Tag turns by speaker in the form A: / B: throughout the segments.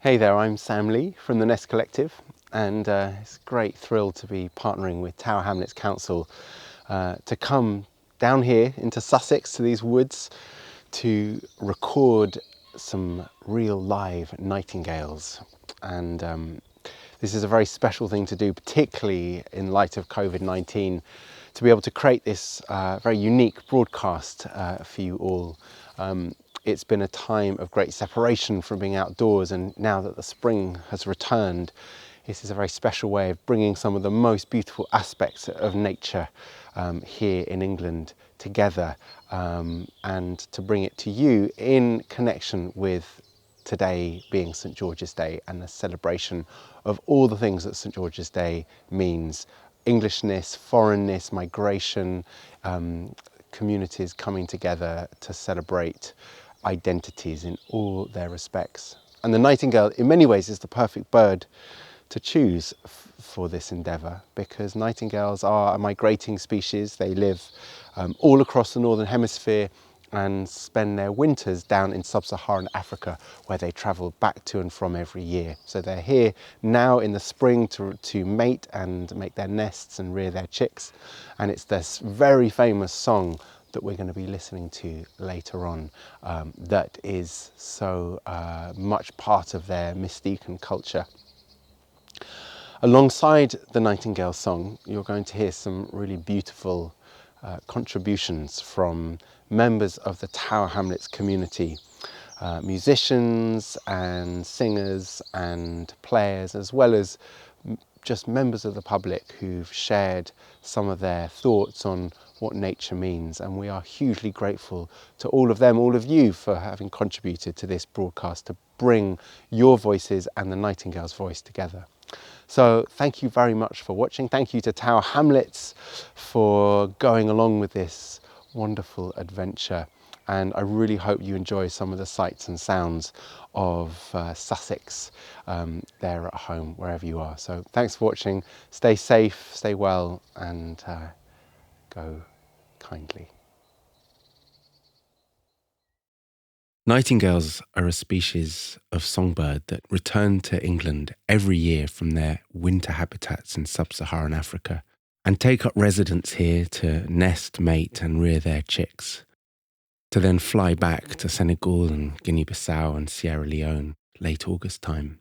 A: Hey there, I'm Sam Lee from the Nest Collective, and it's a great thrill to be partnering with Tower Hamlets Council to come down here into Sussex to these woods to record some real live nightingales. And this is a very special thing to do, particularly in light of COVID-19, to be able to create this very unique broadcast for you all. It's been a time of great separation from being outdoors, and now that the spring has returned, this is a very special way of bringing some of the most beautiful aspects of nature here in England together, and to bring it to you in connection with today being St George's Day and the celebration of all the things that St George's Day means: Englishness, foreignness, migration, communities coming together to celebrate identities in all their respects. And the nightingale in many ways is the perfect bird to choose for this endeavour, because nightingales are a migrating species. They live all across the northern hemisphere and spend their winters down in sub-Saharan Africa, where they travel back to and from every year. So they're here now in the spring to mate and make their nests and rear their chicks. And it's this very famous song that we're going to be listening to later on that is so much part of their mystique and culture. Alongside the Nightingale song, you're going to hear some really beautiful contributions from members of the Tower Hamlets community, musicians and singers and players, as well as just members of the public who've shared some of their thoughts on what nature means. And we are hugely grateful to all of them, all of you, for having contributed to this broadcast to bring your voices and the Nightingale's voice together. So thank you very much for watching. Thank you to Tower Hamlets for going along with this wonderful adventure. And I really hope you enjoy some of the sights and sounds of Sussex there at home, wherever you are. So thanks for watching. Stay safe, stay well, and go kindly. Nightingales are a species of songbird that return to England every year from their winter habitats in sub-Saharan Africa and take up residence here to nest, mate and rear their chicks, to then fly back to Senegal and Guinea-Bissau and Sierra Leone late August time.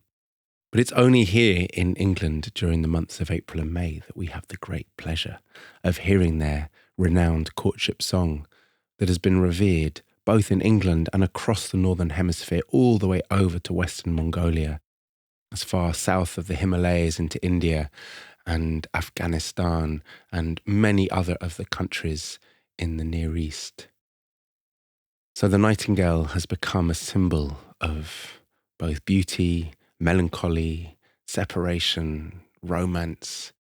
A: But it's only here in England during the months of April and May that we have the great pleasure of hearing their renowned courtship song that has been revered both in England and across the Northern Hemisphere, all the way over to Western Mongolia, as far south of the Himalayas into India and Afghanistan and many other of the countries in the Near East. So the nightingale has become a symbol of both beauty, melancholy, separation, romance,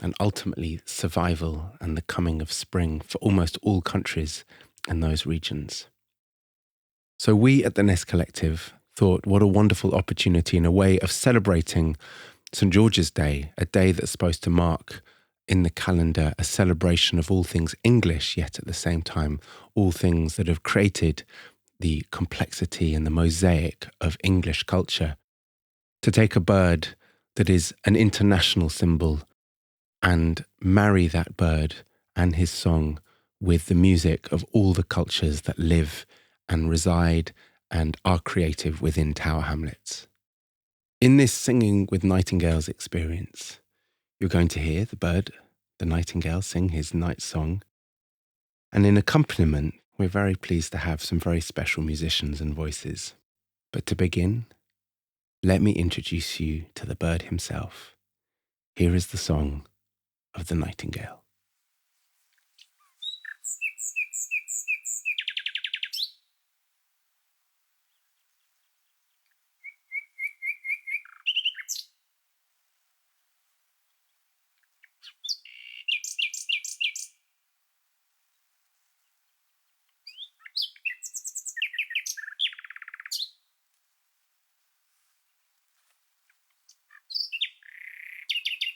A: and ultimately survival and the coming of spring for almost all countries in those regions. So we at the Nest Collective thought, what a wonderful opportunity and a way of celebrating St George's Day, a day that's supposed to mark in the calendar a celebration of all things English, yet at the same time all things that have created the complexity and the mosaic of English culture, to take a bird that is an international symbol and marry that bird and his song with the music of all the cultures that live and reside and are creative within Tower Hamlets. In this Singing with Nightingales experience, you're going to hear the bird, the nightingale, sing his night song. And in accompaniment, we're very pleased to have some very special musicians and voices. But to begin, let me introduce you to the bird himself. Here is the song of the nightingale.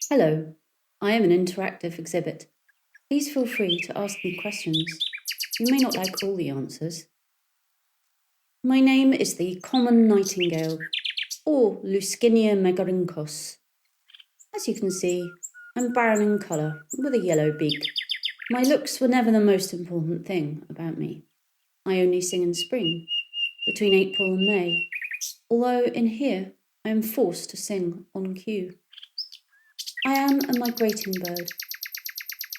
B: Hello, I am an interactive exhibit. Please feel free to ask me questions. You may not like all the answers. My name is the common nightingale, or Luscinia megarincos. As you can see, I'm barren in colour with a yellow beak. My looks were never the most important thing about me. I only sing in spring, between April and May, although in here I am forced to sing on cue. I am a migrating bird.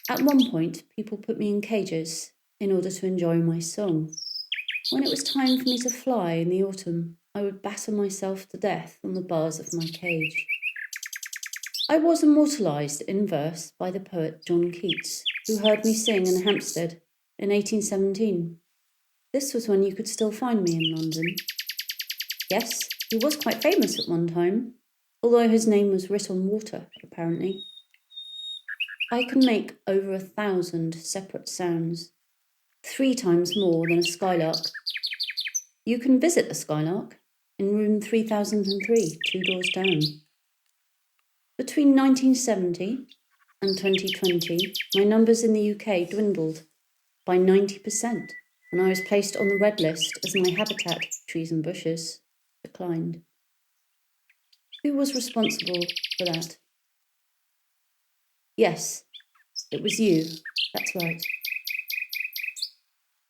B: At one point, people put me in cages in order to enjoy my song. When it was time for me to fly in the autumn, I would batter myself to death on the bars of my cage. I was immortalised in verse by the poet John Keats, who heard me sing in Hampstead in 1817. This was when you could still find me in London. Yes, he was quite famous at one time, although his name was writ on water, apparently. I can make over 1,000 separate sounds, 3 times more than a skylark. You can visit the skylark in room 3003, 2 doors down. Between 1970 and 2020, my numbers in the UK dwindled by 90%, and I was placed on the red list as my habitat, trees and bushes, declined. Who was responsible for that? Yes, it was you. That's right.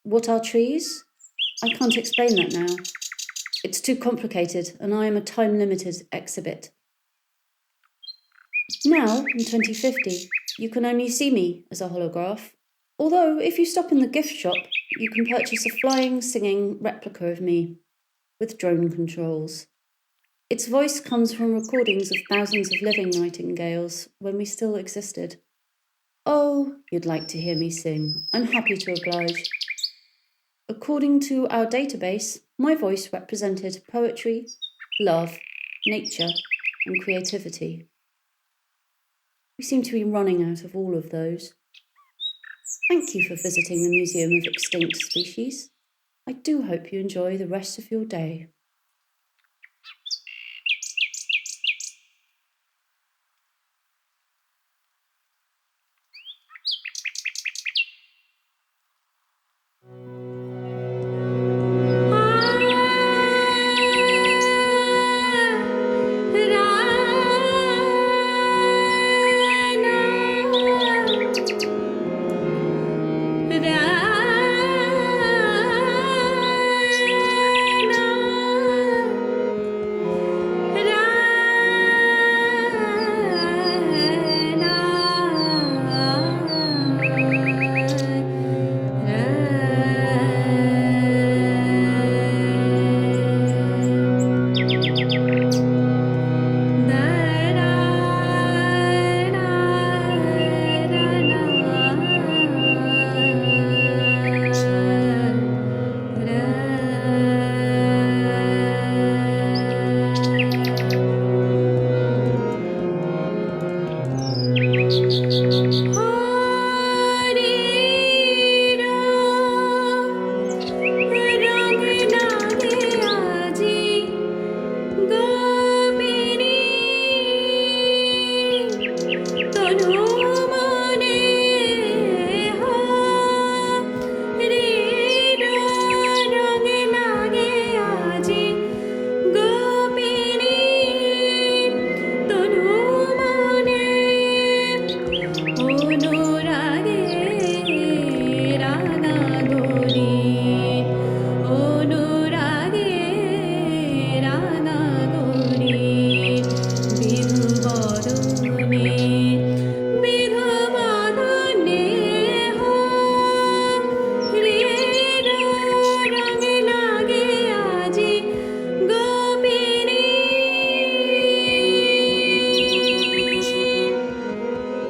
B: What are trees? I can't explain that now. It's too complicated, and I am a time-limited exhibit. Now, in 2050, you can only see me as a holograph, although if you stop in the gift shop, you can purchase a flying, singing replica of me with drone controls. Its voice comes from recordings of thousands of living nightingales when we still existed. Oh, you'd like to hear me sing. I'm happy to oblige. According to our database, my voice represented poetry, love, nature, and creativity. We seem to be running out of all of those. Thank you for visiting the Museum of Extinct Species. I do hope you enjoy the rest of your day.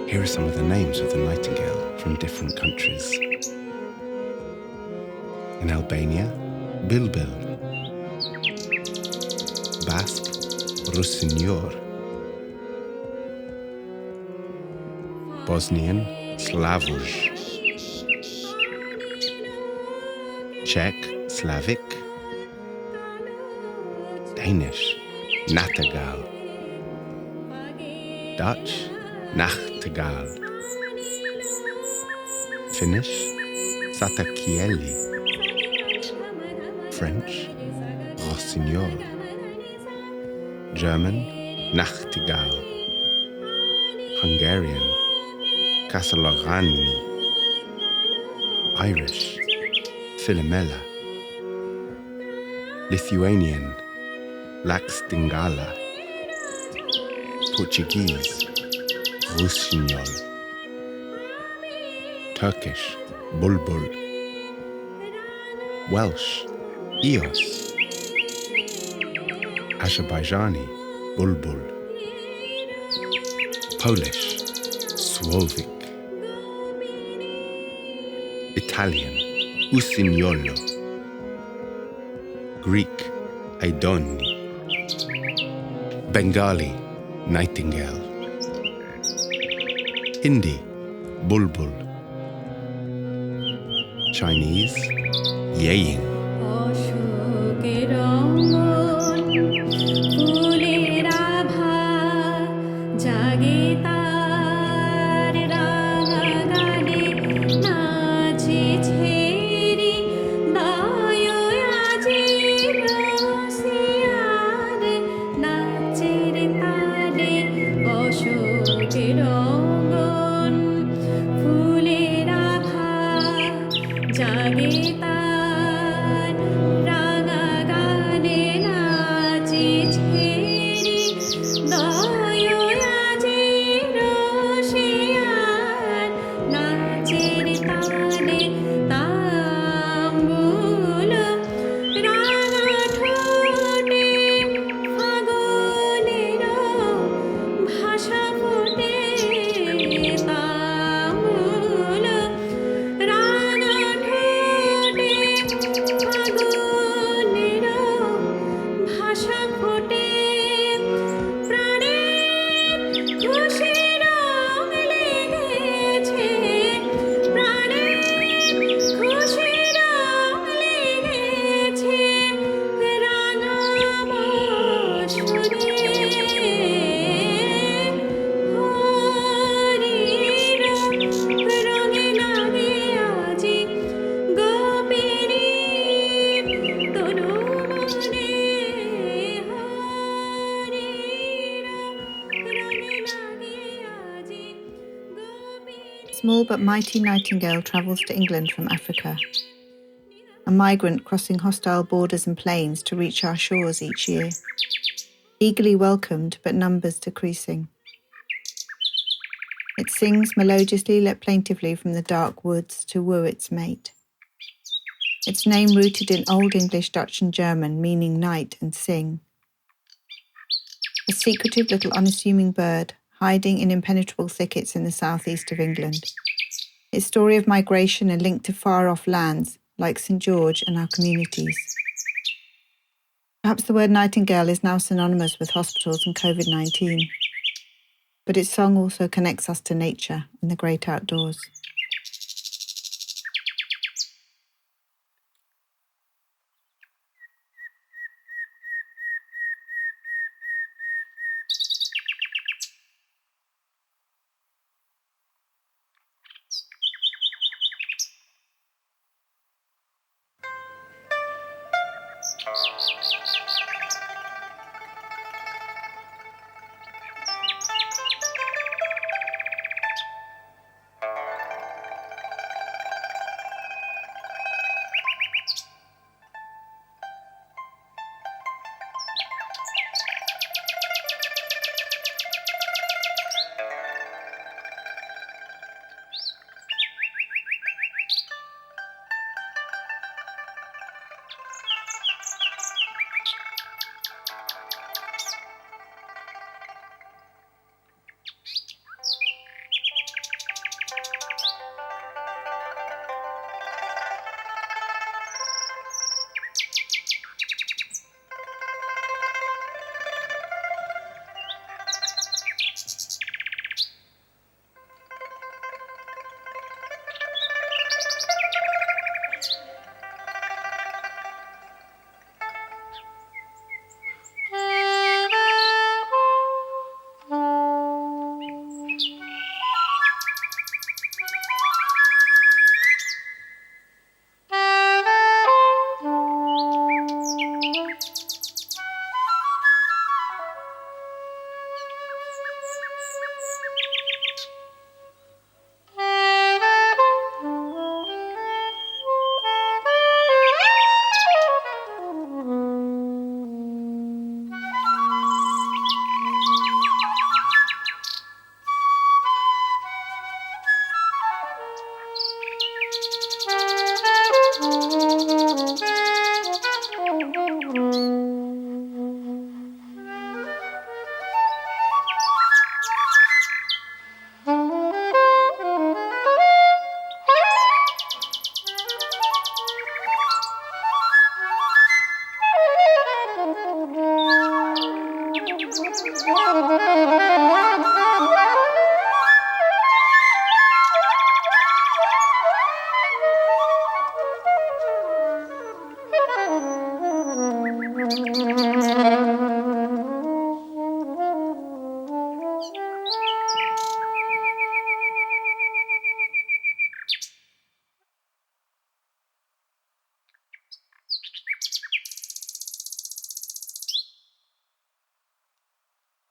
A: Here are some of the names of the nightingale from different countries. In Albania, Bilbil. Basque, Rusignor. Bosnian, Slavuj. Czech, Slavic. Danish, Nattergal. Dutch, Nachtigall. Finnish, Satakieli. French, Rossignol. German, Nachtigall. Hungarian, Casalorani. Irish, Philomela. Lithuanian, Laxtingala. Portuguese, Rusignol. Turkish, Bulbul. Welsh, Eos. Azerbaijani, Bulbul. Polish, Słowik. Italian, Usignolo. Greek, Aidoni. Bengali, Nightingale. Hindi, Bulbul. Chinese, Yeying.
C: Small but mighty Nightingale travels to England from Africa, a migrant crossing hostile borders and plains to reach our shores each year, eagerly welcomed but numbers decreasing. It sings melodiously yet plaintively from the dark woods to woo its mate. Its name rooted in Old English, Dutch and German, meaning night and sing. A secretive little unassuming bird, hiding in impenetrable thickets in the southeast of England. Its story of migration and link to far-off lands, like St George and our communities. Perhaps the word nightingale is now synonymous with hospitals and COVID-19, but its song also connects us to nature and the great outdoors.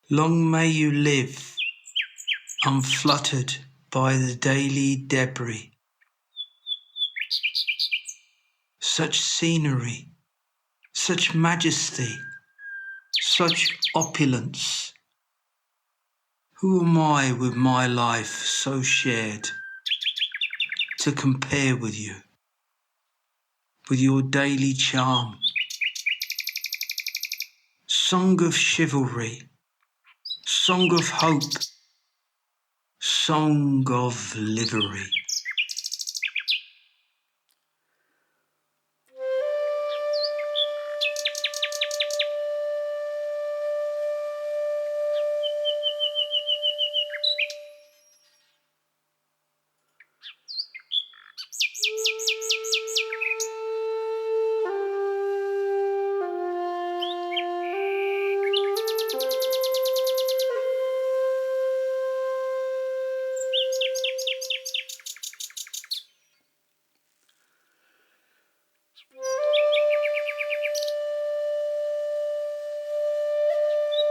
D: Long may you live, unfluttered by the daily debris. Such scenery, such majesty, such opulence. Who am I with my life so shared to compare with you, with your daily charm? Song of chivalry, song of hope, song of livery.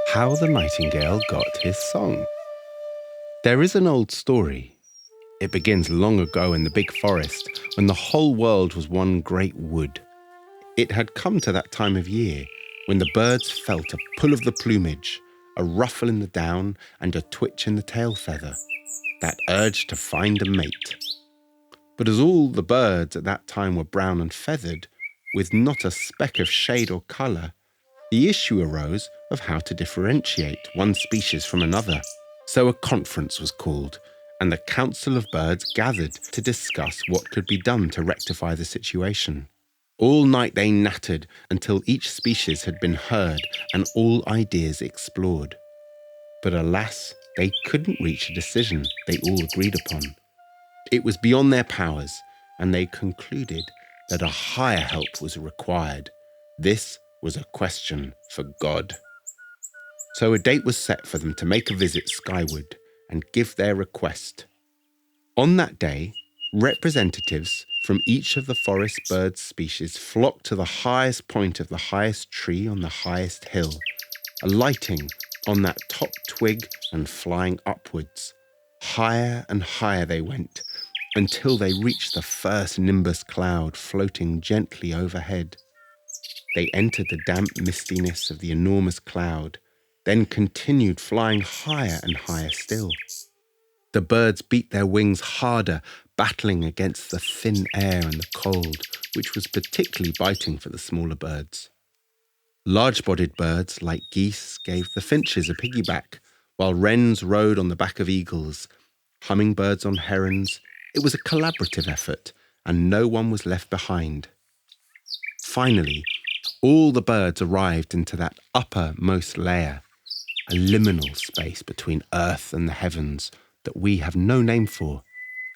A: How the Nightingale got his song. There is an old story. It begins long ago in the big forest when the whole world was one great wood. It had come to that time of year when the birds felt a pull of the plumage, a ruffle in the down and a twitch in the tail feather, that urge to find a mate. But as all the birds at that time were brown and feathered, with not a speck of shade or colour, the issue arose of how to differentiate one species from another. So a conference was called, and the Council of Birds gathered to discuss what could be done to rectify the situation. All night they nattered until each species had been heard and all ideas explored. But alas, they couldn't reach a decision they all agreed upon. It was beyond their powers, and they concluded that a higher help was required. This was a question for God. So a date was set for them to make a visit skyward and give their request. On that day, representatives from each of the forest bird species flocked to the highest point of the highest tree on the highest hill, alighting on that top twig and flying upwards. Higher and higher they went, until they reached the first nimbus cloud floating gently overhead. They entered the damp mistiness of the enormous cloud, then continued flying higher and higher still. The birds beat their wings harder, battling against the thin air and the cold, which was particularly biting for the smaller birds. Large-bodied birds like geese gave the finches a piggyback, while wrens rode on the back of eagles, hummingbirds on herons. It was a collaborative effort, and no one was left behind. Finally, all the birds arrived into that uppermost layer, a liminal space between earth and the heavens that we have no name for,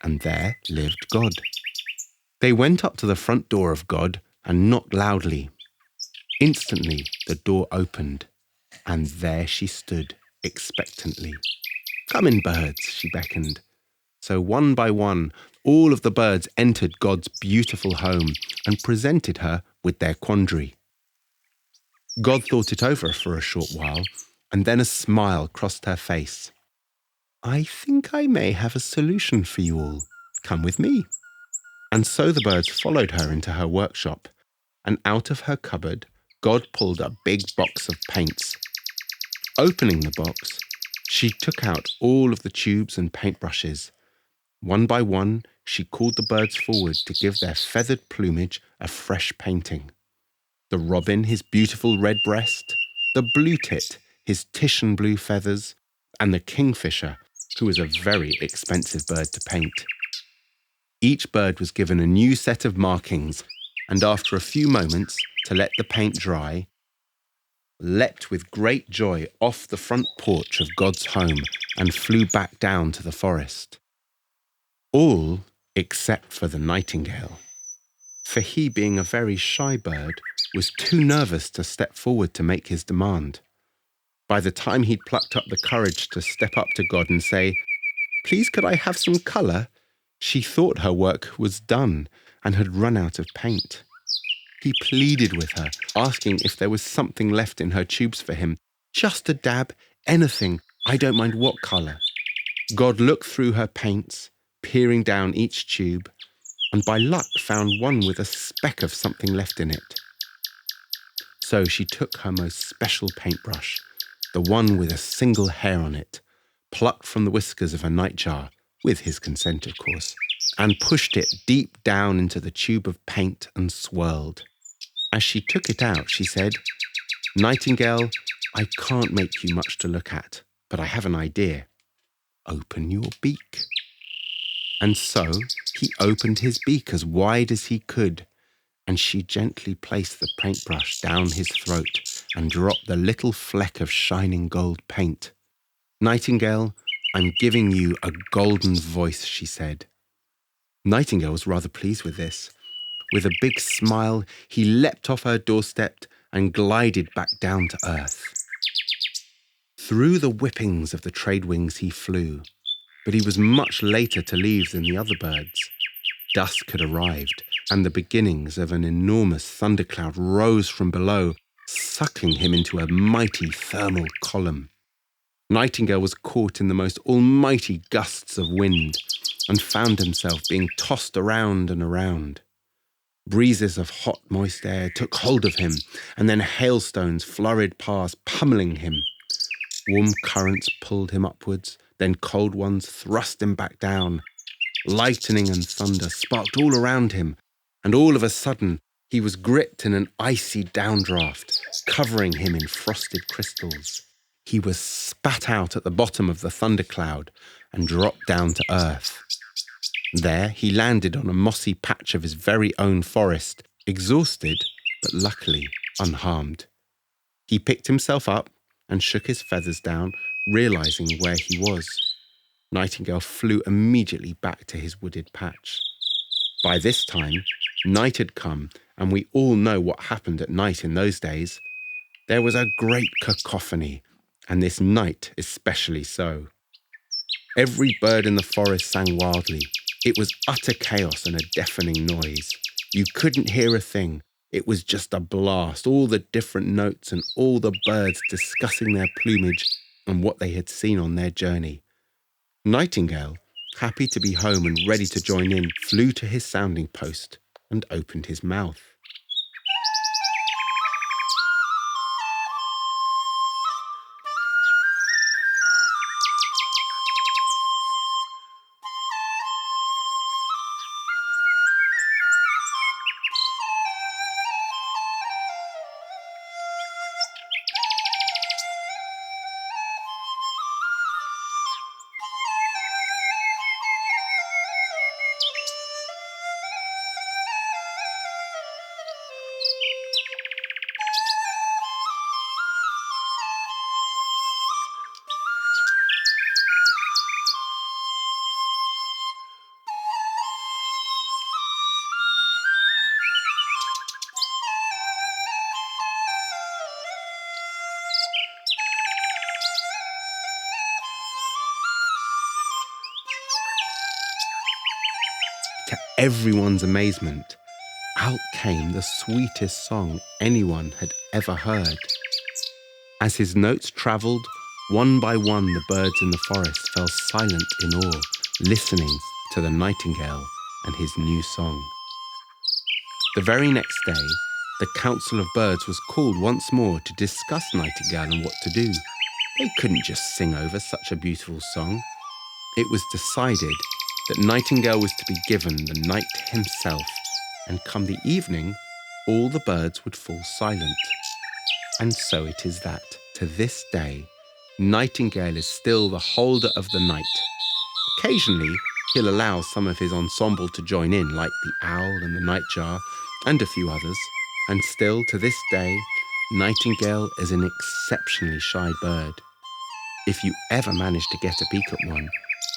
A: and there lived God. They went up to the front door of God and knocked loudly. Instantly, the door opened, and there she stood, expectantly. "Come in, birds," she beckoned. So one by one, all of the birds entered God's beautiful home and presented her with their quandary. God thought it over for a short while, and then a smile crossed her face. "I think I may have a solution for you all. Come with me." And so the birds followed her into her workshop, and out of her cupboard, God pulled a big box of paints. Opening the box, she took out all of the tubes and paintbrushes. One by one, she called the birds forward to give their feathered plumage a fresh painting. The robin, his beautiful red breast, the blue tit, his Titian blue feathers, and the kingfisher, who was a very expensive bird to paint. Each bird was given a new set of markings, and after a few moments, to let the paint dry, leapt with great joy off the front porch of God's home and flew back down to the forest. All except for the nightingale, for he, being a very shy bird, was too nervous to step forward to make his demand. By the time he'd plucked up the courage to step up to God and say, "Please, could I have some colour?" she thought her work was done and had run out of paint. He pleaded with her, asking if there was something left in her tubes for him, just a dab, anything, I don't mind what colour. God looked through her paints, peering down each tube, and by luck found one with a speck of something left in it. So she took her most special paintbrush, the one with a single hair on it, plucked from the whiskers of a nightjar, with his consent of course, and pushed it deep down into the tube of paint and swirled. As she took it out, she said, "Nightingale, I can't make you much to look at, but I have an idea. Open your beak." And so he opened his beak as wide as he could, and she gently placed the paintbrush down his throat and dropped the little fleck of shining gold paint. "Nightingale, I'm giving you a golden voice," she said. Nightingale was rather pleased with this. With a big smile, he leapt off her doorstep and glided back down to earth. Through the whippings of the trade wings he flew, but he was much later to leave than the other birds. Dusk had arrived, and the beginnings of an enormous thundercloud rose from below, sucking him into a mighty thermal column. Nightingale was caught in the most almighty gusts of wind and found himself being tossed around and around. Breezes of hot, moist air took hold of him, and then hailstones flurried past, pummeling him. Warm currents pulled him upwards, then cold ones thrust him back down. Lightning and thunder sparked all around him, and all of a sudden he was gripped in an icy downdraft, covering him in frosted crystals. He was spat out at the bottom of the thundercloud and dropped down to earth. There he landed on a mossy patch of his very own forest, exhausted, but luckily unharmed. He picked himself up and shook his feathers down, realising where he was. Nightingale flew immediately back to his wooded patch. By this time, night had come, and we all know what happened at night in those days. There was a great cacophony, and this night especially so. Every bird in the forest sang wildly. It was utter chaos and a deafening noise. You couldn't hear a thing. It was just a blast, all the different notes and all the birds discussing their plumage and what they had seen on their journey. Nightingale, happy to be home and ready to join in, flew to his sounding post and opened his mouth. To everyone's amazement, out came the sweetest song anyone had ever heard. As his notes travelled, one by one the birds in the forest fell silent in awe, listening to the nightingale and his new song. The very next day, the Council of Birds was called once more to discuss Nightingale and what to do. They couldn't just sing over such a beautiful song. It was decided that Nightingale was to be given the night himself, and come the evening, all the birds would fall silent. And so it is that, to this day, Nightingale is still the holder of the night. Occasionally, he'll allow some of his ensemble to join in, like the owl and the nightjar, and a few others, and still, to this day, Nightingale is an exceptionally shy bird. If you ever manage to get a peek at one,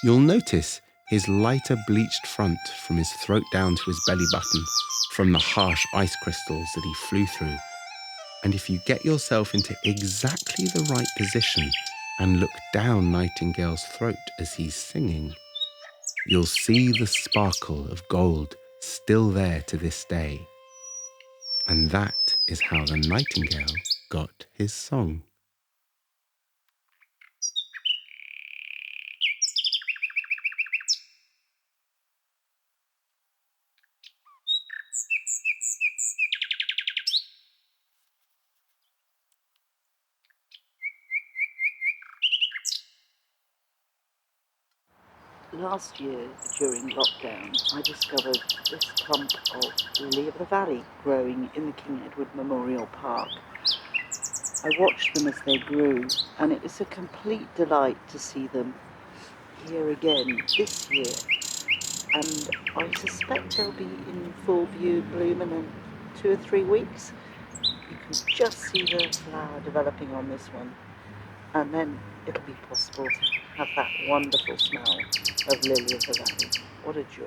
A: you'll notice his lighter bleached front from his throat down to his belly button, from the harsh ice crystals that he flew through. And if you get yourself into exactly the right position and look down Nightingale's throat as he's singing, you'll see the sparkle of gold still there to this day. And that is how the nightingale got his song.
E: Last year, during lockdown, I discovered this clump of lily of the valley growing in the King Edward Memorial Park. I watched them as they grew, and it was a complete delight to see them here again this year. And I suspect they'll be in full bloom in 2 or 3 weeks. You can just see the flower developing on this one, and then it'll be possible to have that wonderful smell of lily of the valley. What a joy.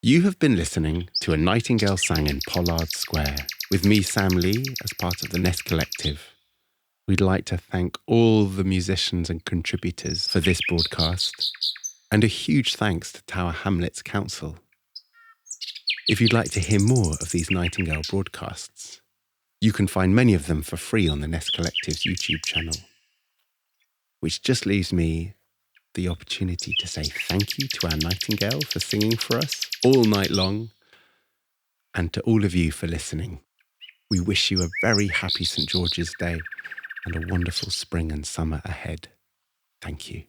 A: You have been listening to A Nightingale Sang in Pollard Square with me, Sam Lee, as part of the Nest Collective. We'd like to thank all the musicians and contributors for this broadcast, and a huge thanks to Tower Hamlets Council. If you'd like to hear more of these Nightingale broadcasts, you can find many of them for free on the Nest Collective's YouTube channel, which just leaves me the opportunity to say thank you to our Nightingale for singing for us all night long, and to all of you for listening. We wish you a very happy St. George's Day and a wonderful spring and summer ahead. Thank you.